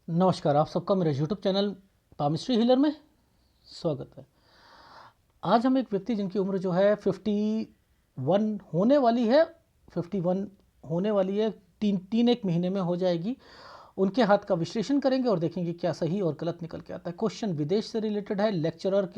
नमस्कार, आप सबका मेरे यूट्यूब चैनल पामिस्ट्री हीलर में स्वागत है। आज हम एक व्यक्ति जिनकी उम्र जो है 51 होने वाली है, 51 होने वाली है, तीन एक महीने में हो जाएगी। उनके हाथ का विश्लेषण करेंगे और देखेंगे क्या सही और गलत निकल के आता है। क्वेश्चन विदेश से रिलेटेड है। लेक्चरर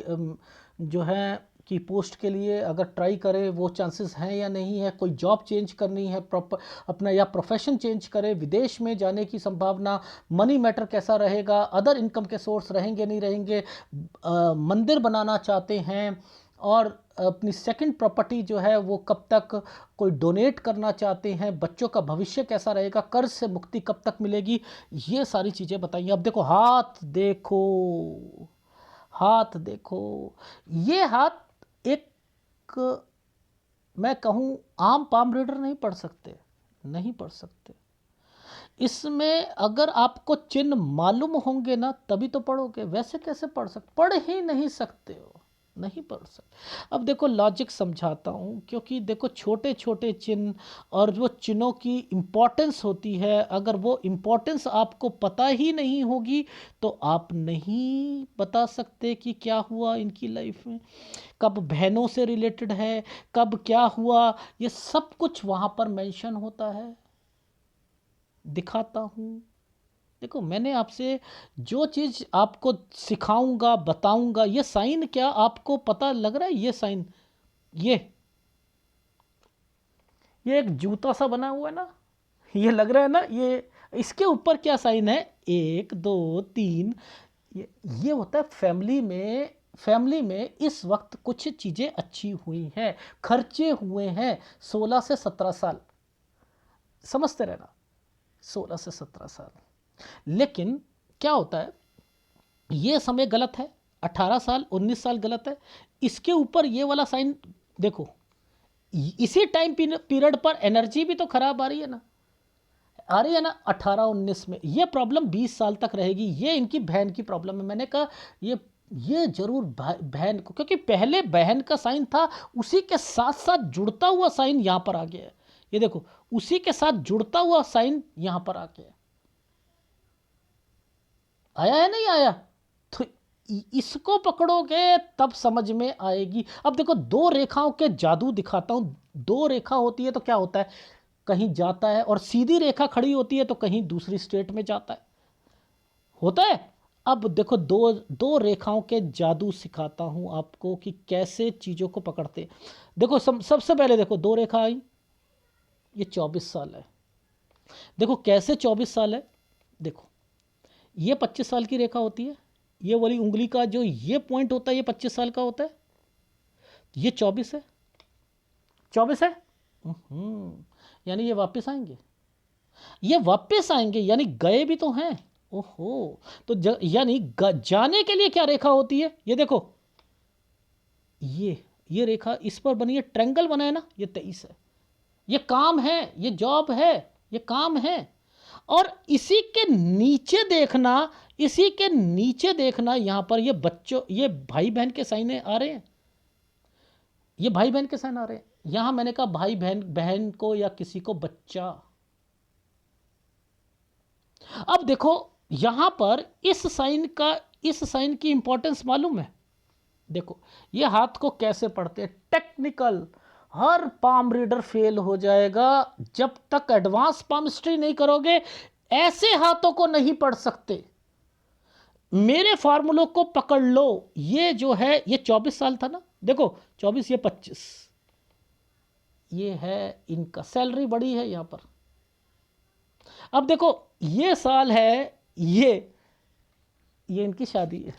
जो है की पोस्ट के लिए अगर ट्राई करें वो चांसेस हैं या नहीं है, कोई जॉब चेंज करनी है प्रॉपर अपना या प्रोफेशन चेंज करें, विदेश में जाने की संभावना, मनी मैटर कैसा रहेगा, अदर इनकम के सोर्स रहेंगे नहीं रहेंगे, मंदिर बनाना चाहते हैं और अपनी सेकंड प्रॉपर्टी जो है वो कब तक कोई डोनेट करना चाहते हैं, बच्चों का भविष्य कैसा रहेगा, कर्ज से मुक्ति कब तक मिलेगी, ये सारी चीज़ें बताइए। अब देखो हाथ देखो, हाथ देखो, ये हाथ एक, मैं कहूँ आम पाम रीडर नहीं पढ़ सकते, नहीं पढ़ सकते। इसमें अगर आपको चिन्ह मालूम होंगे ना तभी तो पढ़ोगे, वैसे कैसे पढ़ सकते, पढ़ ही नहीं सकते हो, नहीं पढ़ सकते। अब देखो लॉजिक समझाता हूँ, क्योंकि देखो छोटे छोटे चिन्ह और वो चिन्हों की इम्पोर्टेंस होती है, अगर वो इम्पोर्टेंस आपको पता ही नहीं होगी तो आप नहीं बता सकते कि क्या हुआ इनकी लाइफ में, कब बहनों से रिलेटेड है, कब क्या हुआ, ये सब कुछ वहाँ पर मेंशन होता है। दिखाता हूँ, देखो मैंने आपसे जो चीज़ आपको सिखाऊंगा बताऊंगा, ये साइन क्या आपको पता लग रहा है, ये साइन, ये एक जूता सा बना हुआ है ना, ये लग रहा है ना, ये इसके ऊपर क्या साइन है, 1 2 3, ये होता है फैमिली में। फैमिली में इस वक्त कुछ चीज़ें अच्छी हुई हैं, खर्चे हुए हैं 16 से 17 साल, समझते रहना, 16 से 17 साल। लेकिन क्या होता है, ये समय गलत है, 18 साल 19 साल गलत है, इसके ऊपर ये वाला साइन देखो, इसी टाइम पीरियड पर एनर्जी भी तो खराब आ रही है ना, आ रही है ना, 18 19 में ये प्रॉब्लम 20 साल तक रहेगी। ये इनकी बहन की प्रॉब्लम है। मैंने कहा ये जरूर बहन को, क्योंकि पहले बहन का साइन था, उसी के साथ साथ जुड़ता हुआ साइन यहां पर आ गया है। ये देखो उसी के साथ जुड़ता हुआ साइन यहां पर आ गया, आया है नहीं आया, तो इसको पकड़ोगे तब समझ में आएगी। अब देखो दो रेखाओं के जादू दिखाता हूं। दो रेखा होती है तो क्या होता है, कहीं जाता है, और सीधी रेखा खड़ी होती है तो कहीं दूसरी स्टेट में जाता है, होता है। अब देखो दो दो रेखाओं के जादू सिखाता हूं आपको कि कैसे चीजों को पकड़ते। देखो सबसे पहले देखो दो रेखा आई, ये 24 साल है। देखो कैसे 24 साल है, देखो ये 25 साल की रेखा होती है, ये वाली उंगली का जो ये पॉइंट होता है ये 25 साल का होता है, ये 24 है, 24 है। यानी ये वापस आएंगे, ये वापस आएंगे, यानी गए भी तो हैं। ओहो, तो यानी जाने के लिए क्या रेखा होती है, ये देखो, ये रेखा इस पर बनी है, ट्रायंगल बना है ना, ये 23 है, ये काम है, ये जॉब है, ये काम है। और इसी के नीचे देखना, इसी के नीचे देखना, यहां पर ये बच्चों, ये भाई बहन के साइन आ रहे हैं, ये भाई बहन के साइन आ रहे हैं। यहां मैंने कहा भाई बहन, बहन को या किसी को बच्चा। अब देखो यहां पर इस साइन की इंपॉर्टेंस मालूम है। देखो ये हाथ को कैसे पढ़ते हैं, टेक्निकल, हर पाम रीडर फेल हो जाएगा जब तक एडवांस पामिस्ट्री नहीं करोगे, ऐसे हाथों को नहीं पढ़ सकते। मेरे फार्मूलों को पकड़ लो, ये जो है ये 24 साल था ना, देखो 24, ये 25, ये है इनका, सैलरी बड़ी है यहां पर। अब देखो ये साल है, ये इनकी शादी है,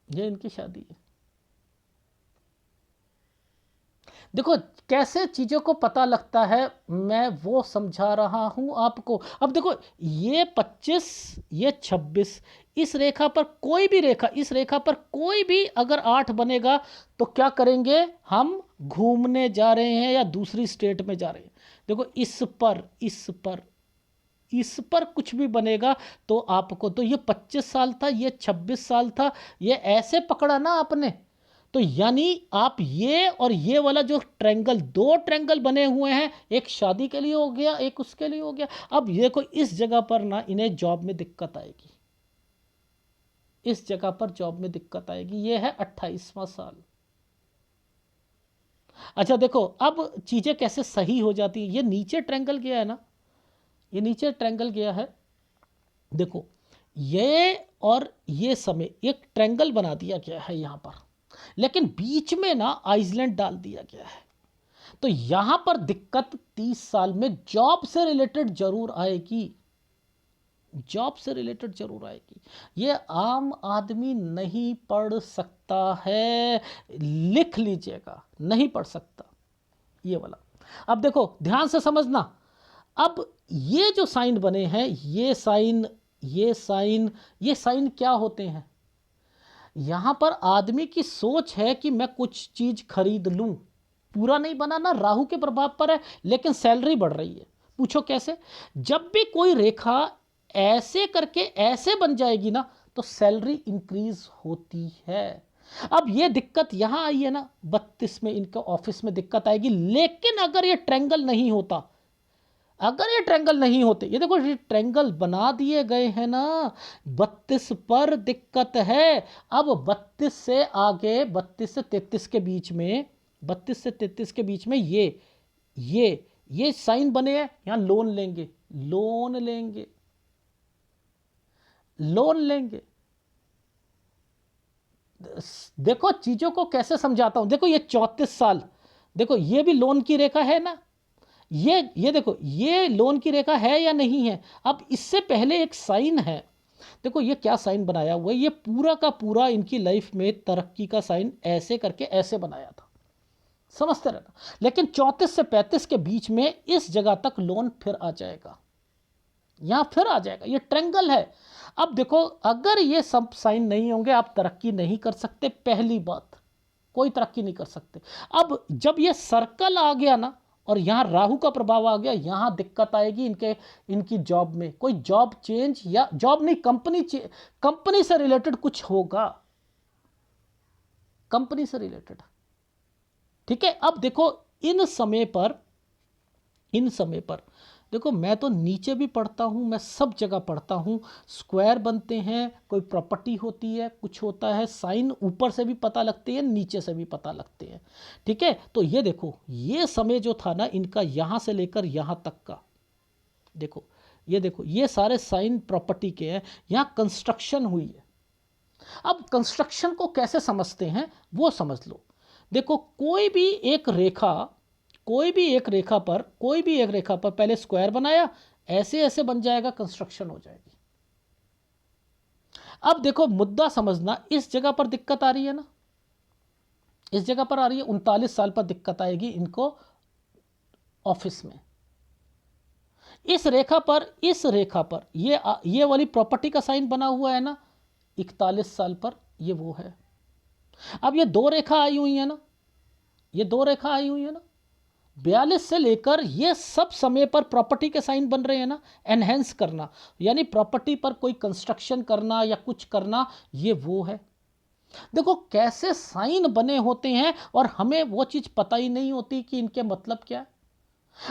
ये इनकी शादी है। देखो कैसे चीज़ों को पता लगता है, मैं वो समझा रहा हूं आपको। अब देखो ये 25, ये 26, इस रेखा पर कोई भी रेखा, इस रेखा पर कोई भी अगर 8 बनेगा तो क्या करेंगे, हम घूमने जा रहे हैं या दूसरी स्टेट में जा रहे हैं। देखो इस पर कुछ भी बनेगा तो आपको, तो ये 25 साल था, ये 26 साल था, ये ऐसे पकड़ा ना आपने, तो यानी आप ये और ये वाला जो ट्रायंगल, दो ट्रायंगल बने हुए हैं, एक शादी के लिए हो गया, एक उसके लिए हो गया। अब ये देखो इस जगह पर ना इन्हें जॉब में दिक्कत आएगी, इस जगह पर जॉब में दिक्कत आएगी। ये है 28वां साल। अच्छा देखो अब चीजें कैसे सही हो जाती है। ये नीचे ट्रायंगल गया है ना, ये नीचे ट्रायंगल गया है, देखो ये और ये समय एक ट्रायंगल बना दिया गया है यहां पर, लेकिन बीच में ना आइसलैंड डाल दिया गया है। तो यहां पर दिक्कत 30 साल में जॉब से रिलेटेड जरूर आएगी, जॉब से रिलेटेड जरूर आएगी। ये आम आदमी नहीं पढ़ सकता है, लिख लीजिएगा, नहीं पढ़ सकता ये वाला। अब देखो ध्यान से समझना, अब ये जो साइन बने हैं, ये साइन, ये साइन, ये साइन क्या होते हैं? यहां पर आदमी की सोच है कि मैं कुछ चीज खरीद लूं, पूरा नहीं बना ना, राहु के प्रभाव पर है, लेकिन सैलरी बढ़ रही है। पूछो कैसे? जब भी कोई रेखा ऐसे करके ऐसे बन जाएगी ना, तो सैलरी इंक्रीज होती है। अब ये दिक्कत यहां आई है ना 32 में, इनका ऑफिस में दिक्कत आएगी। लेकिन अगर ये ट्रायंगल नहीं होता, अगर ये ट्रायंगल नहीं होते, ये देखो ये ट्रायंगल बना दिए गए हैं ना, 32 पर दिक्कत है। अब 32 से आगे, 32 से 33 के बीच में, 32 से 33 के बीच में ये साइन बने हैं, यहां लोन लेंगे, लोन लेंगे, लोन लेंगे। देखो चीजों को कैसे समझाता हूं, देखो ये 34 साल, देखो ये भी लोन की रेखा है ना, ये देखो ये लोन की रेखा है या नहीं है। अब इससे पहले एक साइन है, देखो ये क्या साइन बनाया हुआ है, ये पूरा का पूरा इनकी लाइफ में तरक्की का साइन ऐसे करके ऐसे बनाया था, समझते रहना। लेकिन 34 से 35 के बीच में इस जगह तक लोन फिर आ जाएगा, यहां फिर आ जाएगा, ये ट्रायंगल है। अब देखो अगर ये सब साइन नहीं होंगे आप तरक्की नहीं कर सकते, पहली बात, कोई तरक्की नहीं कर सकते। अब जब ये सर्कल आ गया ना और यहां राहु का प्रभाव आ गया, यहां दिक्कत आएगी इनकी जॉब में, कोई जॉब चेंज, या जॉब नहीं, कंपनी से रिलेटेड कुछ होगा, कंपनी से रिलेटेड। ठीक है, अब देखो इन समय पर देखो मैं तो नीचे भी पढ़ता हूं, मैं सब जगह पढ़ता हूं, स्क्वायर बनते हैं, कोई प्रॉपर्टी होती है, कुछ होता है, साइन ऊपर से भी पता लगते हैं, नीचे से भी पता लगते हैं। ठीक है, तो ये देखो ये समय जो था ना इनका, यहां से लेकर यहां तक का, देखो ये देखो ये सारे साइन प्रॉपर्टी के हैं, यहां कंस्ट्रक्शन हुई है। अब कंस्ट्रक्शन को कैसे समझते हैं वो समझ लो। देखो कोई भी एक रेखा पर पहले स्क्वायर बनाया, ऐसे ऐसे बन जाएगा, कंस्ट्रक्शन हो जाएगी। अब देखो मुद्दा समझना, इस जगह पर दिक्कत आ रही है ना, इस जगह पर आ रही है, 39 साल पर दिक्कत आएगी इनको ऑफिस में। इस रेखा पर ये वाली प्रॉपर्टी का साइन बना हुआ है ना 41 साल पर, ये वो है। अब ये दो रेखा आई हुई है ना, ये दो रेखा आई हुई है ना, 42 से लेकर ये सब समय पर प्रॉपर्टी के साइन बन रहे हैं ना, एनहेंस करना, यानी प्रॉपर्टी पर कोई कंस्ट्रक्शन करना या कुछ करना, ये वो है। देखो कैसे साइन बने होते हैं और हमें वो चीज पता ही नहीं होती कि इनके मतलब क्या है।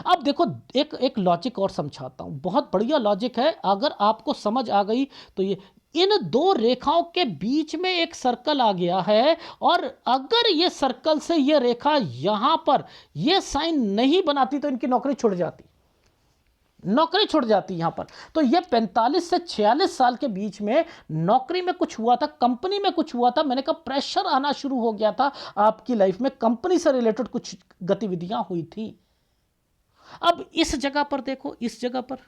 अब देखो एक लॉजिक और समझाता हूं, बहुत बढ़िया लॉजिक है, अगर आपको समझ आ गई तो ये, इन दो रेखाओं के बीच में एक सर्कल आ गया है, और अगर ये सर्कल से ये रेखा यहां पर ये साइन नहीं बनाती तो इनकी नौकरी छूट जाती, नौकरी छूट जाती यहां पर। तो ये 45 से 46 साल के बीच में नौकरी में कुछ हुआ था, कंपनी में कुछ हुआ था, मैंने कहा प्रेशर आना शुरू हो गया था आपकी लाइफ में, कंपनी से रिलेटेड कुछ गतिविधियां हुई थी। अब इस जगह पर देखो, इस जगह पर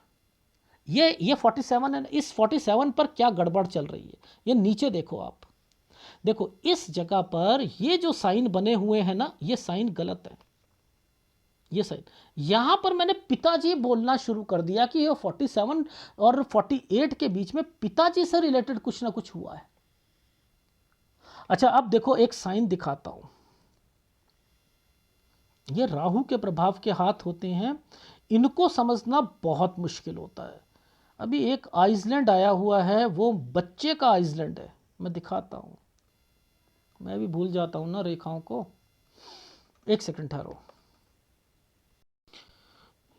ये 47 है ना, इस 47 पर क्या गड़बड़ चल रही है, ये नीचे देखो आप, देखो इस जगह पर ये जो साइन बने हुए हैं ना, ये साइन गलत है, ये साइन। यहां पर मैंने पिताजी बोलना शुरू कर दिया कि ये 47 और 48 के बीच में पिताजी से रिलेटेड कुछ ना कुछ हुआ है। अच्छा अब देखो एक साइन दिखाता हूं, ये राहु के प्रभाव के हाथ होते हैं, इनको समझना बहुत मुश्किल होता है। अभी एक आइसलैंड आया हुआ है, वो बच्चे का आइसलैंड है, मैं दिखाता हूं, मैं भी भूल जाता हूँ ना रेखाओं को। एक सेकंड ठहरो,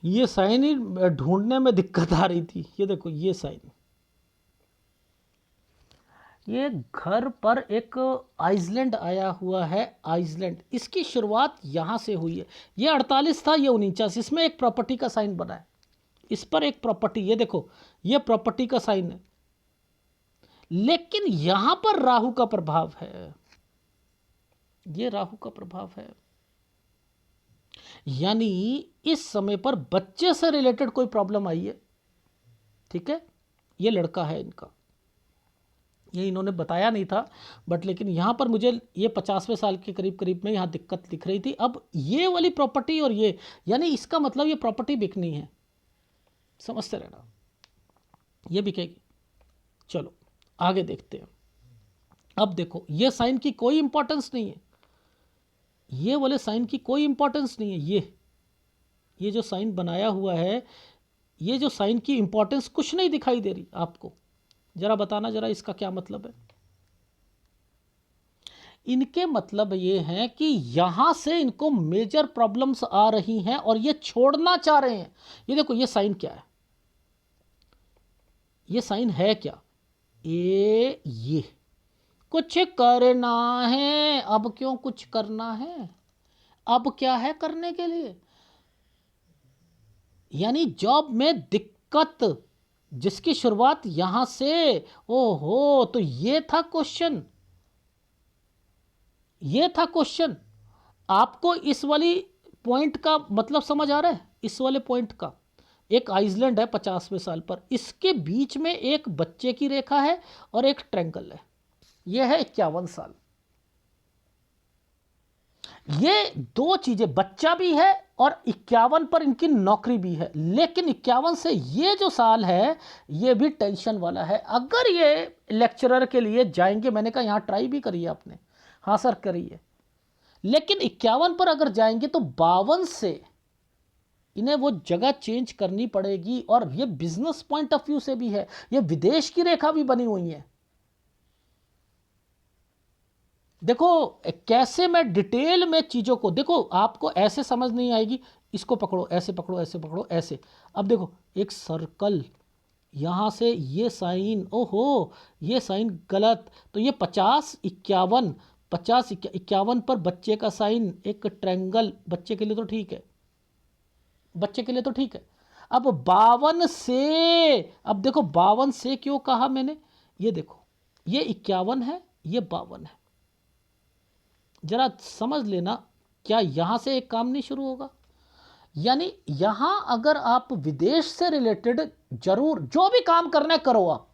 ये साइन ही ढूंढने में दिक्कत आ रही थी। ये देखो ये साइन, ये घर पर एक आइसलैंड आया हुआ है, आइसलैंड, इसकी शुरुआत यहाँ से हुई है। ये 48 था, ये 49, इसमें एक प्रॉपर्टी का साइन बना है, इस पर एक प्रॉपर्टी, ये देखो ये प्रॉपर्टी का साइन है, लेकिन यहां पर राहु का प्रभाव है, ये राहु का प्रभाव है। यानी इस समय पर बच्चे से रिलेटेड कोई प्रॉब्लम आई है, ठीक है। ये लड़का है इनका, ये इन्होंने बताया नहीं था, बट लेकिन यहां पर मुझे ये 50वें साल के करीब करीब में यहां दिक्कत दिख रही थी। अब ये वाली प्रॉपर्टी और ये, यानी इसका मतलब ये प्रॉपर्टी बिकनी है, समझते रहना, ये बिकेगी। चलो आगे देखते हैं। अब देखो ये साइन की कोई इंपॉर्टेंस नहीं है, ये वाले साइन की कोई इंपॉर्टेंस नहीं है। ये जो साइन बनाया हुआ है, ये जो साइन की इंपॉर्टेंस कुछ नहीं दिखाई दे रही आपको। जरा बताना जरा इसका क्या मतलब है। इनके मतलब ये है कि यहां से इनको मेजर प्रॉब्लम्स आ रही हैं और ये छोड़ना चाह रहे हैं। ये देखो ये साइन क्या है, ये साइन है क्या, ये कुछ करना है। अब क्यों कुछ करना है, अब क्या है करने के लिए, यानी जॉब में दिक्कत जिसकी शुरुआत यहां से, ओहो, तो ये था क्वेश्चन, ये था क्वेश्चन। आपको इस वाली पॉइंट का मतलब समझ आ रहा है, इस वाले पॉइंट का। एक आइसलैंड है 50वें साल पर, इसके बीच में एक बच्चे की रेखा है और एक ट्रायंगल है, यह है 51 साल। ये दो चीजें, बच्चा भी है और 51 पर इनकी नौकरी भी है, लेकिन 51 से ये जो साल है ये भी टेंशन वाला है। अगर ये लेक्चरर के लिए जाएंगे, मैंने कहा यहां ट्राई भी करी है आपने, हाँ सर करी है, लेकिन 51 पर अगर जाएंगे तो 52 से इन्हें वो जगह चेंज करनी पड़ेगी। और ये बिजनेस पॉइंट ऑफ व्यू से भी है, ये विदेश की रेखा भी बनी हुई है। देखो कैसे मैं डिटेल में चीजों को, देखो आपको ऐसे समझ नहीं आएगी, इसको पकड़ो, ऐसे पकड़ो, ऐसे पकड़ो, ऐसे। अब देखो एक सर्कल, यहां से ये साइन, ओहो ये साइन गलत, तो ये 50 51, 50 51 पर बच्चे का साइन, एक ट्रायंगल, बच्चे के लिए तो ठीक है, बच्चे के लिए तो ठीक है। अब 52 से, अब देखो 52 से क्यों कहा मैंने, ये देखो ये 51 है, ये 52 है, जरा समझ लेना, क्या यहां से एक काम नहीं शुरू होगा। यानी यहां अगर आप विदेश से रिलेटेड, जरूर जो भी काम करना है करो, आप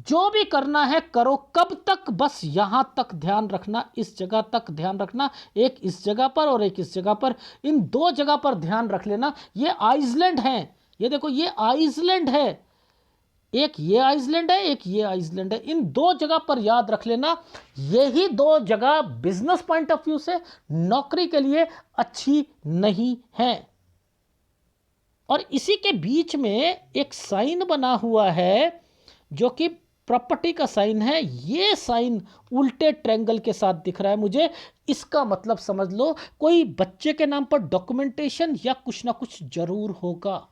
जो भी करना है करो, कब तक, बस यहां तक ध्यान रखना, इस जगह तक ध्यान रखना, एक इस जगह पर और एक इस जगह पर, इन दो जगह पर ध्यान रख लेना। ये आइसलैंड है, ये देखो ये आइसलैंड है, एक ये आइसलैंड है, एक ये आइसलैंड है, इन दो जगह पर याद रख लेना। यही दो जगह बिजनेस पॉइंट ऑफ व्यू से नौकरी के लिए अच्छी नहीं है। और इसी के बीच में एक साइन बना हुआ है जो कि प्रॉपर्टी का साइन है, ये साइन उल्टे ट्रायंगल के साथ दिख रहा है मुझे। इसका मतलब समझ लो कोई बच्चे के नाम पर डॉक्यूमेंटेशन या कुछ ना कुछ जरूर होगा।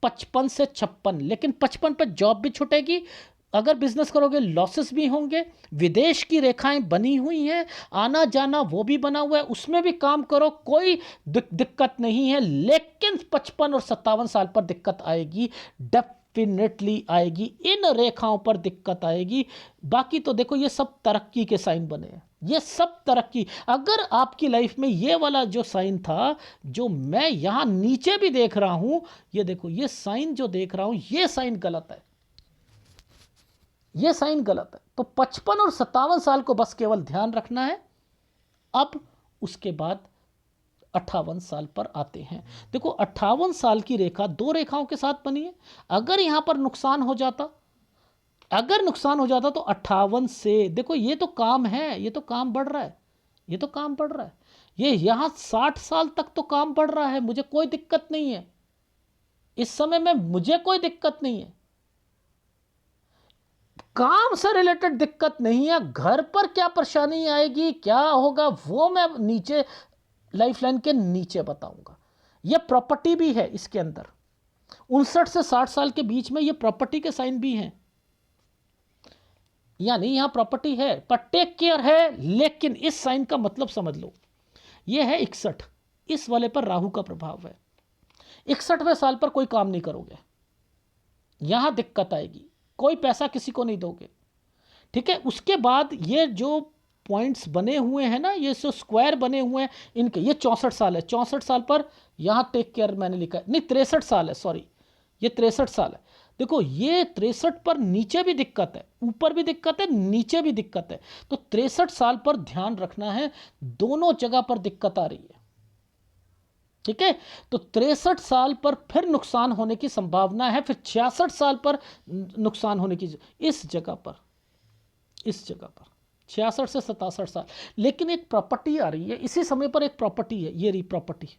55 से 56, लेकिन 55 पर जॉब भी छूटेगी, अगर बिजनेस करोगे लॉसेस भी होंगे, विदेश की रेखाएं बनी हुई हैं, आना जाना वो भी बना हुआ है, उसमें भी काम करो, कोई दिक्कत नहीं है। लेकिन 55 और 57 साल पर दिक्कत आएगी, डेफिनेटली आएगी, इन रेखाओं पर दिक्कत आएगी। बाकी तो देखो ये सब तरक्की के साइन बने हैं, ये सब तरक्की। अगर आपकी लाइफ में ये वाला जो साइन था, जो मैं यहां नीचे भी देख रहा हूं, ये देखो ये साइन जो देख रहा हूं, ये साइन गलत है, ये साइन गलत है। तो 55 और 57 साल को बस केवल ध्यान रखना है। अब उसके बाद 58 साल पर आते हैं। देखो 58 साल की रेखा दो रेखाओं के साथ बनी है, अगर यहां पर नुकसान हो जाता, अगर नुकसान हो जाता तो 58 से, देखो ये तो काम है, ये तो काम बढ़ रहा है, ये तो काम बढ़ रहा है, ये यहां 60 साल तक तो काम बढ़ रहा है, मुझे कोई दिक्कत नहीं है, इस समय में मुझे कोई दिक्कत नहीं है। काम से रिलेटेड दिक्कत नहीं है, घर पर क्या परेशानी आएगी, क्या होगा, वो मैं नीचे लाइफलाइन के नीचे बताऊंगा। ये प्रॉपर्टी भी है इसके अंदर, 59 से 60 साल के बीच में ये प्रॉपर्टी के साइन भी हैं, यानी यहां प्रॉपर्टी है पर टेक केयर है। लेकिन इस साइन का मतलब समझ लो, ये है 61, इस वाले पर राहु का प्रभाव है। 61वें साल पर कोई काम नहीं करोगे, यहां दिक्कत आएगी, कोई पैसा किसी को नहीं दोगे, ठीक है। उसके बाद ये जो पॉइंट्स बने हुए हैं ना, ये जो स्क्वायर बने हुए हैं इनके, ये 64 साल है, 64 साल पर यहां टेक केयर मैंने लिखा है, नहीं 63 साल है, सॉरी ये 63 साल है। देखो ये 63 पर नीचे भी दिक्कत है, ऊपर भी दिक्कत है, नीचे भी दिक्कत है, तो 63 साल पर ध्यान रखना है, दोनों जगह पर दिक्कत आ रही है, ठीक है। तो 63 साल पर फिर नुकसान होने की संभावना है, फिर 66 साल पर नुकसान होने की, इस जगह पर 66 से 67 साल। लेकिन एक प्रॉपर्टी आ रही है इसी समय पर, एक प्रॉपर्टी है, ये रही प्रॉपर्टी,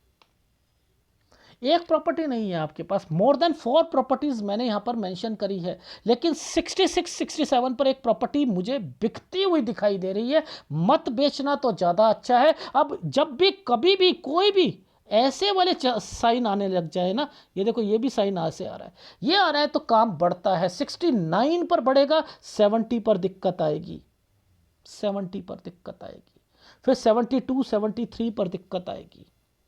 एक प्रॉपर्टी नहीं है आपके पास, मोर देन 4 प्रॉपर्टीज मैंने यहां पर मेंशन करी है। लेकिन 66 67 पर एक प्रॉपर्टी मुझे बिकती हुई दिखाई दे रही है, मत बेचना तो ज़्यादा अच्छा है। अब जब भी कभी भी कोई भी ऐसे वाले साइन आने लग जाए ना, ये देखो ये भी साइन ऐसे आ रहा है, ये आ रहा है, तो काम बढ़ता है, 69 पर बढ़ेगा, 70 पर दिक्कत आएगी, 70 पर दिक्कत आएगी, फिर 72 73 पर दिक्कत आएगी,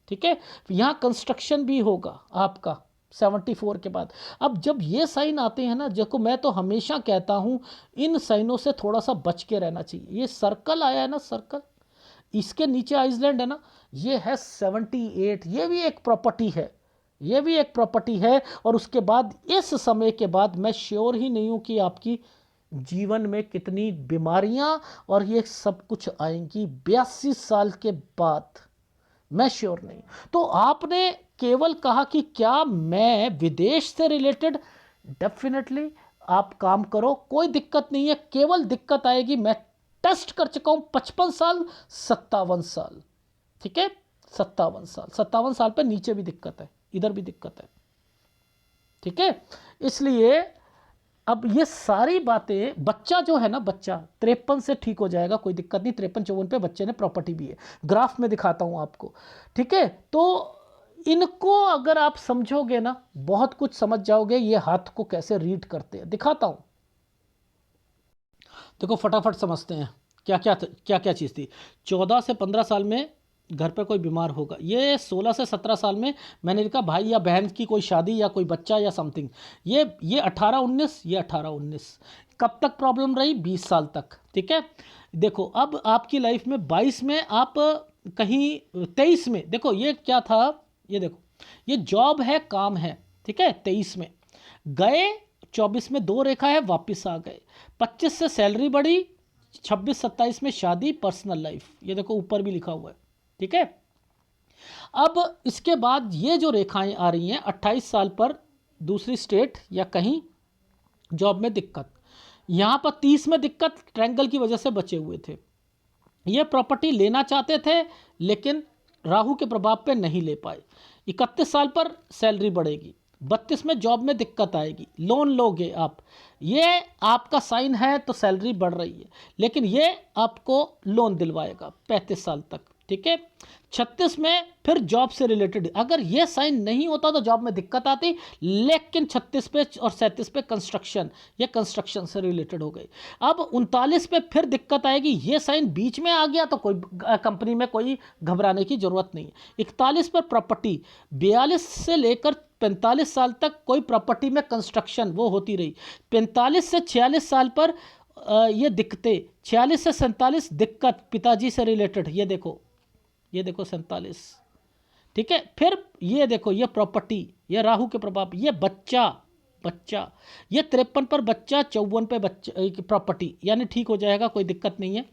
ठीक है। यहां कंस्ट्रक्शन भी होगा आपका 74 के बाद। अब जब ये साइन आते हैं ना, देखो मैं तो हमेशा कहता हूं इन साइनों से थोड़ा सा बच के रहना चाहिए। ये सर्कल आया है ना, सर्कल, इसके नीचे आइसलैंड है ना, ये है 78, ये भी एक प्रॉपर्टी है, ये भी एक प्रॉपर्टी है। और उसके बाद इस समय के बाद मैं श्योर ही नहीं हूं कि आपकी जीवन में कितनी बीमारियां और ये सब कुछ आएंगी 82 साल के बाद, मैं श्योर नहीं। तो आपने केवल कहा कि क्या मैं विदेश से रिलेटेड, डेफिनेटली आप काम करो, कोई दिक्कत नहीं है, केवल दिक्कत आएगी, मैं टेस्ट कर चुका हूं, 55 साल 57 साल, ठीक है, 57 साल पर नीचे भी दिक्कत है, इधर भी दिक्कत है, ठीक है। इसलिए अब ये सारी बातें, बच्चा जो है ना, बच्चा 53 से ठीक हो जाएगा, कोई दिक्कत नहीं, 53 54 पे बच्चे ने प्रॉपर्टी भी है, ग्राफ में दिखाता हूं आपको, ठीक है। तो इनको अगर आप समझोगे ना, बहुत कुछ समझ जाओगे, ये हाथ को कैसे रीड करते हैं, दिखाता हूं, देखो फटाफट समझते हैं क्या क्या चीज़ थी। 14 से 15 साल में घर पर कोई बीमार होगा, ये 16 से 17 साल में मैंने लिखा भाई या बहन की कोई शादी या कोई बच्चा या समथिंग, ये 18 19, ये 18 19, कब तक प्रॉब्लम रही, 20 साल तक, ठीक है। देखो अब आपकी लाइफ में 22 में आप कहीं, 23 में देखो ये क्या था, ये देखो ये जॉब है, काम है, ठीक है, 23 में गए, 24 में 2 रेखा है, वापस आ गए, 25 से सैलरी बढ़ी, 26 27 में शादी, पर्सनल लाइफ, ये देखो ऊपर भी लिखा हुआ है, ठीक है। अब इसके बाद ये जो रेखाएं आ रही हैं, 28 साल पर दूसरी स्टेट या कहीं जॉब में दिक्कत, यहां पर 30 में दिक्कत, ट्रायंगल की वजह से बचे हुए थे, ये प्रॉपर्टी लेना चाहते थे लेकिन राहु के प्रभाव पे नहीं ले पाए। 31 साल पर सैलरी बढ़ेगी, 32 में जॉब में दिक्कत आएगी, लोन लोगे आप, ये आपका साइन है तो सैलरी बढ़ रही है, लेकिन ये आपको लोन दिलवाएगा 35 साल तक, ठीक है। 36 में फिर जॉब से रिलेटेड, अगर ये साइन नहीं होता तो जॉब में दिक्कत आती, लेकिन 36 पे और 37 पे कंस्ट्रक्शन, ये कंस्ट्रक्शन से रिलेटेड हो गई। अब 39 पे फिर दिक्कत आएगी, ये साइन बीच में आ गया तो कोई कंपनी में कोई घबराने की जरूरत नहीं है। 41 पर प्रॉपर्टी, 42 से लेकर 45 साल तक कोई प्रॉपर्टी में कंस्ट्रक्शन वो होती रही, 45 से 46 साल पर ये दिक्कतें, 46 से 47 दिक्कत पिताजी से रिलेटेड, ये देखो 47, ठीक है। फिर ये देखो ये प्रॉपर्टी, ये राहु के प्रभाव, ये बच्चा, ये 53 पर बच्चा, 54 पे बच्चा प्रॉपर्टी, यानी ठीक हो जाएगा, कोई दिक्कत नहीं है।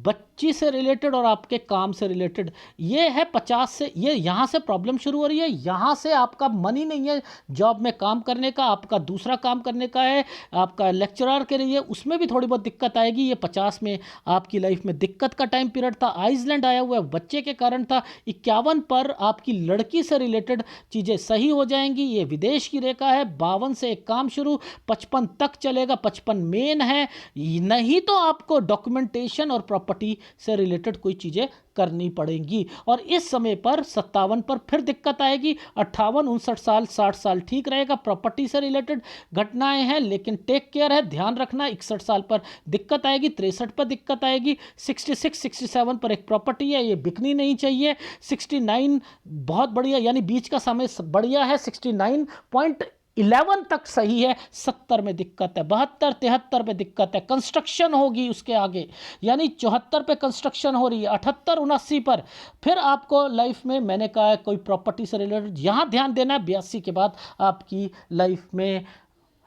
बच्ची से रिलेटेड और आपके काम से रिलेटेड, ये है 50 से, ये यहाँ से प्रॉब्लम शुरू हो रही है, यहाँ से आपका मन ही नहीं है जॉब में काम करने का, आपका दूसरा काम करने का है, आपका लेक्चरर के लिए, उसमें भी थोड़ी बहुत दिक्कत आएगी। ये 50 में आपकी लाइफ में दिक्कत का टाइम पीरियड था, आइसलैंड आया हुआ है, बच्चे के कारण था। 51 पर आपकी लड़की से रिलेटेड चीज़ें सही हो जाएंगी, ये विदेश की रेखा है। 52 से से एक काम शुरू, 55 तक चलेगा, 55 मेन है, नहीं तो आपको डॉक्यूमेंटेशन और प्रॉपर्टी से रिलेटेड कोई चीज़ें करनी पड़ेंगी। और इस समय पर 57 पर फिर दिक्कत आएगी, 58, 59 साल, 60 साल ठीक रहेगा, प्रॉपर्टी से रिलेटेड घटनाएं हैं, लेकिन टेक केयर है, ध्यान रखना। 61 साल पर दिक्कत आएगी, 63 पर दिक्कत आएगी, 66, 67 पर एक प्रॉपर्टी है, ये बिकनी नहीं चाहिए, 69 बहुत बढ़िया, यानी बीच का समय बढ़िया है, 69.11 तक सही है, 70 में दिक्कत है, 72, 73 में दिक्कत है, कंस्ट्रक्शन होगी उसके आगे, यानी 74 पे कंस्ट्रक्शन हो रही है, 78, 79 पर फिर आपको लाइफ में, मैंने कहा है कोई प्रॉपर्टी से रिलेटेड यहां ध्यान देना है, 82 के बाद आपकी लाइफ में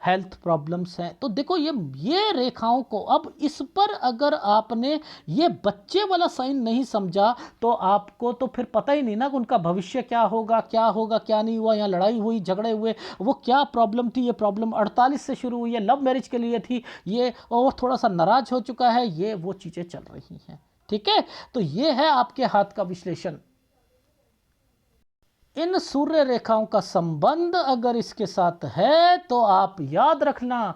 हेल्थ प्रॉब्लम्स हैं। तो देखो ये रेखाओं को, अब इस पर अगर आपने ये बच्चे वाला साइन नहीं समझा तो आपको तो फिर पता ही नहीं ना कि उनका भविष्य क्या होगा क्या नहीं हुआ, यहाँ लड़ाई हुई, झगड़े हुए, वो क्या प्रॉब्लम थी, ये प्रॉब्लम 48 से शुरू हुई है, लव मैरिज के लिए थी ये, और थोड़ा सा नाराज हो चुका है, ये वो चीज़ें चल रही हैं। ठीक है, तो ये है आपके हाथ का विश्लेषण। इन सूर्य रेखाओं का संबंध अगर इसके साथ है तो आप याद रखना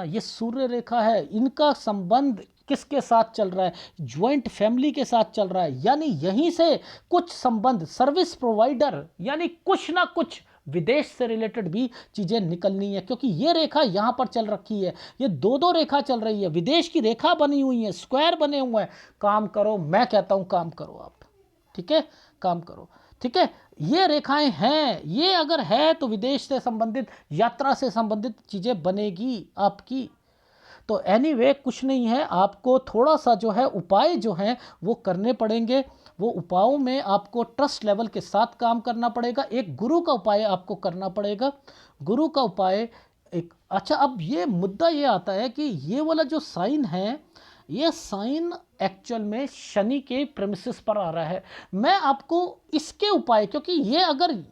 ये सूर्य रेखा है, इनका संबंध किसके साथ चल रहा है, ज्वाइंट फैमिली के साथ चल रहा है, यानी यहीं से कुछ संबंध, सर्विस प्रोवाइडर, यानी कुछ ना कुछ विदेश से रिलेटेड भी चीज़ें निकलनी है, क्योंकि ये रेखा यहाँ पर चल रखी है, ये दो रेखा चल रही है, विदेश की रेखा बनी हुई है, स्क्वायर बने हुए हैं। काम करो, मैं कहता हूँ काम करो आप, ठीक है, काम करो, ठीक है। ये रेखाएं हैं, ये अगर है तो विदेश से संबंधित, यात्रा से संबंधित चीज़ें बनेगी आपकी। तो एनीवे कुछ नहीं है, आपको थोड़ा सा जो है उपाय जो हैं वो करने पड़ेंगे। वो उपायों में आपको ट्रस्ट लेवल के साथ काम करना पड़ेगा, एक गुरु का उपाय आपको करना पड़ेगा, गुरु का उपाय एक। अच्छा, अब ये मुद्दा ये आता है कि ये वाला जो साइन है, ये साइन एक्चुअल में शनि के प्रेमिसेस पर आ रहा है। मैं आपको इसके उपाय, क्योंकि ये अगर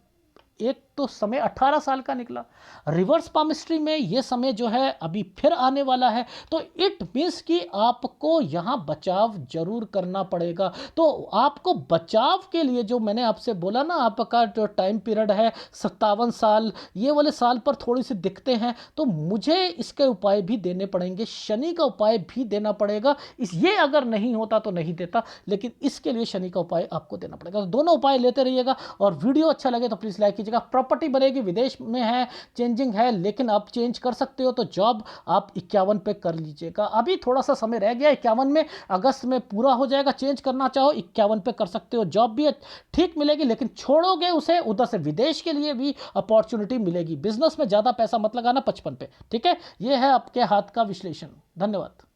एक तो समय 18 साल का निकला, रिवर्स पामिस्ट्री में ये समय जो है अभी फिर आने वाला है, तो इट मीन्स कि आपको यहाँ बचाव जरूर करना पड़ेगा। तो आपको बचाव के लिए जो मैंने आपसे बोला ना, आपका जो टाइम पीरियड है 57 साल, ये वाले साल पर थोड़ी सी दिखते हैं, तो मुझे इसके उपाय भी देने पड़ेंगे, शनि का उपाय भी देना पड़ेगा। ये अगर नहीं होता तो नहीं देता, लेकिन इसके लिए शनि का उपाय आपको देना पड़ेगा। तो दोनों उपाय लेते रहिएगा, और वीडियो अच्छा लगे तो प्लीज़ लाइक कीजिएगा। प्रॉपर्टी बनेगी, विदेश में है, चेंजिंग है, लेकिन आप चेंज कर सकते हो, तो जॉब आप 51 पे कर लीजिएगा। अभी थोड़ा सा समय रह गया, 51 में, अगस्त में पूरा हो जाएगा। चेंज करना चाहो 51 पे कर सकते हो, जॉब भी ठीक मिलेगी, लेकिन छोड़ोगे उसे, उधर से विदेश के लिए भी अपॉर्चुनिटी मिलेगी। बिजनेस में ज़्यादा पैसा मत लगाना 55 पे, ठीक है। ये है आपके हाथ का विश्लेषण। धन्यवाद।